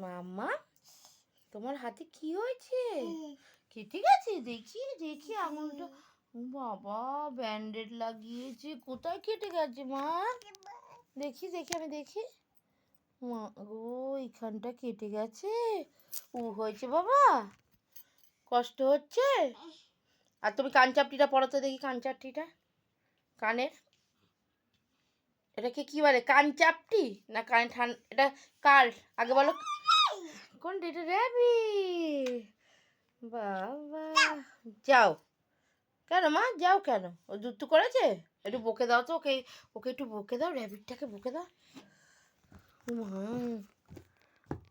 মাম্মা তোমার হাতে কি হয়েছে? কেটে গেছে? দেখি দেখি আঙুলটা। বাবা ব্যান্ডেড লাগিয়েছে, কোথায় কেটে গেছে মা? দেখি দেখি আমি দেখি। মা গো, এখানটা কেটে গেছে। হয়েছে বাবা, কষ্ট হচ্ছে? আর তুমি কান চাপটিটা পড়াতে দেখি, কান চাপটিটা কানের, এটাকে কি বলে? কান চাপটি না কান ঠান? এটা কার আগে বলো? কোনটা? এটা র্যাবিট। বাবা যাও কেন মা, যাও কেন? ও দুত্তু করেছে? একটু বকে দাও তো ওকে, ওকে একটু বকে দাও, র্যাবিটটাকে বকে দাও।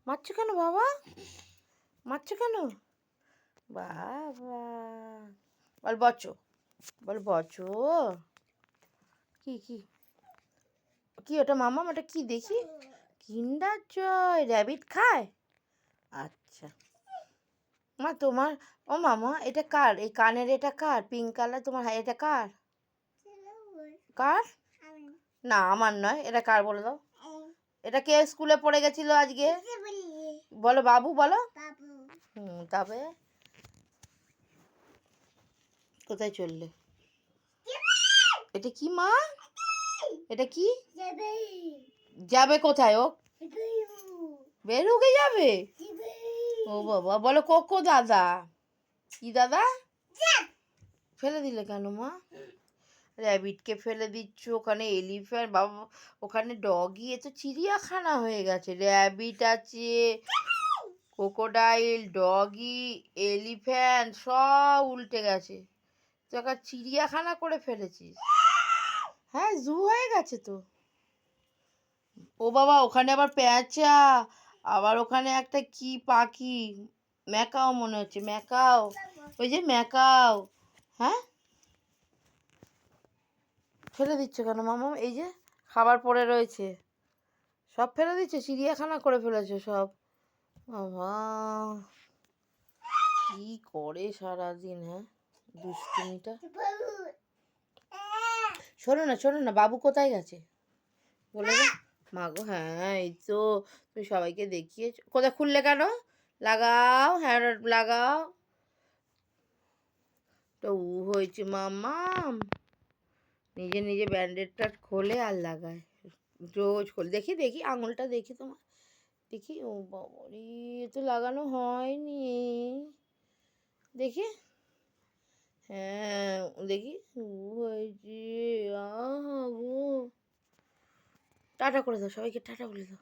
মারছো কেন বাবা, মারছো কেন বাবা? বল বচো, বল বচো। কি কি কি ওটা মামা? ওটা কি দেখি? কিন্ডার জয়। র্যাবিট খায়? আচ্ছা মা তোমার, ও মামা এটা কার? এই কানের এটা কার? পিঙ্ক কালার তোমার, এটা কার? কার? না আমার নয়, এটা কার বলে দাও। এটা কে স্কুলে পড়ে গেছিল আজকে? বলো বাবু, বলো। তবে কোথায় চললে? এটা কি মা? এটা কি যাবে কোথায়? ও বেরুকে যাবে? ও বাবা, বলো কোকো দাদা। কি দাদা? ফেলে দিলে কেন মা? র্যাবিটকে ফেলে দিচ্ছ ওখানে? এলিফ্যান্ট বাবা, ওখানে ডগি, এ তো চিড়িয়াখানা হয়ে গেছে। র্যাবিট আছে, ক্রোকোডাইল, ডগি, এলিফ্যান্ট সব উল্টে গেছে। তো একটা চিড়িয়াখানা করে ফেলেছিস। হ্যাঁ জু হয়ে গেছে তো। ও বাবা, ওখানে আবার পেঁচা, আবার ওখানে একটা কি পাখি, ম্যাকাও মনে হচ্ছে, ম্যাকাও, ওই যে ম্যাকাও। হ্যাঁ ফেলে দিচ্ছ কেন মামা? এই যে খাবার পড়ে রয়েছে, সব ফেলে দিচ্ছে, চিড়িয়াখানা করে ফেলেছো সব। বাবা কি করে সারাদিন, হ্যাঁ দুষ্টুমিটা। শোনো না শোনো না, বাবু কোথায় গেছে বলে দাও। মা গো হ্যাঁ এই তো, তুমি সবাইকে দেখিয়েছো। কোথায় খুললে কেন? লাগাও, হ্যাঁ লাগাও। তো হয়েছে মাম্মাম, নিজে নিজে ব্যান্ডেডটা খোলে আর লাগায়, রোজ খোলে। দেখি দেখি আঙুলটা দেখি তোমার, দেখি। ও বাবা রে, তো লাগানো হয়নি, দেখি। হ্যাঁ দেখি হয়েছে। আহা গো, টাটা করে দাও সবাইকে, টাটা বলে দাও।